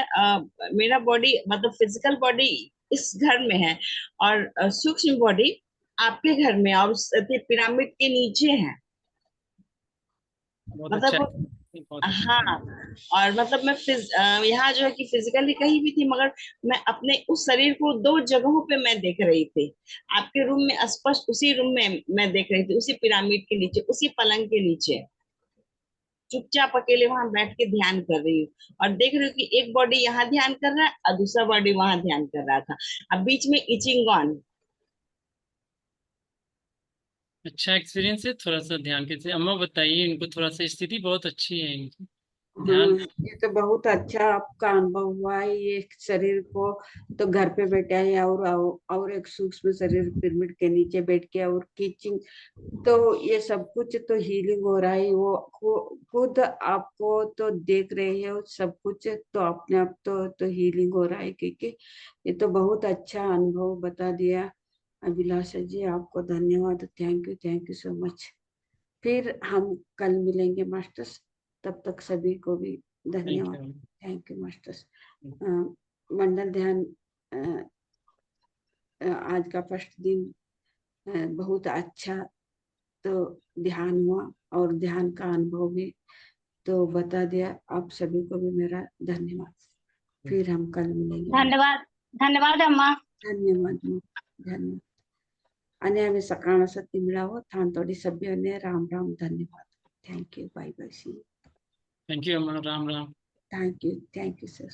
Speaker 5: मेरा बॉडी मतलब फिजिकल बॉडी इस घर में है, और सूक्ष्म बॉडी आपके घर में और पिरामिड के नीचे है।
Speaker 2: बहुत
Speaker 5: मतलब
Speaker 2: अच्छा
Speaker 5: वो-
Speaker 2: है, बहुत अच्छा
Speaker 5: हाँ, और मतलब मैं यहाँ जो है कि फिजिकली कहीं भी थी, मगर मैं अपने उस शरीर को 2 जगहों पे मैं देख रही थी। आपके रूम में स्पष्ट उसी रूम में मैं देख रही थी, उसी पिरामिड के नीचे, उसी पलंग के नीचे चुपचाप अकेले वहां बैठ के ध्यान कर रही हूँ, और देख रही हूँ कि एक बॉडी यहाँ ध्यान कर रहा है और दूसरा बॉडी वहां ध्यान कर रहा था। अब बीच में इचिंग ऑन।
Speaker 2: अच्छा एक्सपीरियंस है। थोड़ा सा ध्यान के अम्मा बताइए, इनको थोड़ा सा स्थिति बहुत अच्छी है इनकी, ध्यान।
Speaker 1: ये तो बहुत अच्छा आपका अनुभव हुआ है। ये शरीर को तो घर पे बैठा है, और एक सूक्ष्म शरीर पिरामिड के नीचे बैठ के और किचिंग, तो ये सब कुछ तो हीलिंग हो रहा है। वो खुद आपको तो देख रहे हो सब कुछ, तो अपने आप तो हीलिंग हो रहा है। क्योंकि ये तो बहुत अच्छा अनुभव बता दिया अभिलाषा जी, आपको धन्यवाद। Thank you so much. फिर हम कल मिलेंगे मास्टर्स, तब तक सभी को भी
Speaker 2: थैंक
Speaker 1: धन्यवाद।
Speaker 2: यू।
Speaker 1: Thank you masters. मंडल ध्यान आज का फर्स्ट दिन बहुत अच्छा तो ध्यान हुआ, और ध्यान का अनुभव भी तो बता दिया। आप सभी को भी मेरा धन्यवाद। फिर हम कल मिलेंगे।
Speaker 4: धन्यवाद, धन्यवाद अम्मा।
Speaker 1: धन्यवाद धन्यवाद. अन्याय सकाळ सत्य मिळावं थानतोडी सभ्यने राम राम धन्यवाद. Thank you. Bye bye. See you.
Speaker 2: Thank you अम्मा, राम राम।
Speaker 1: Thank you sir.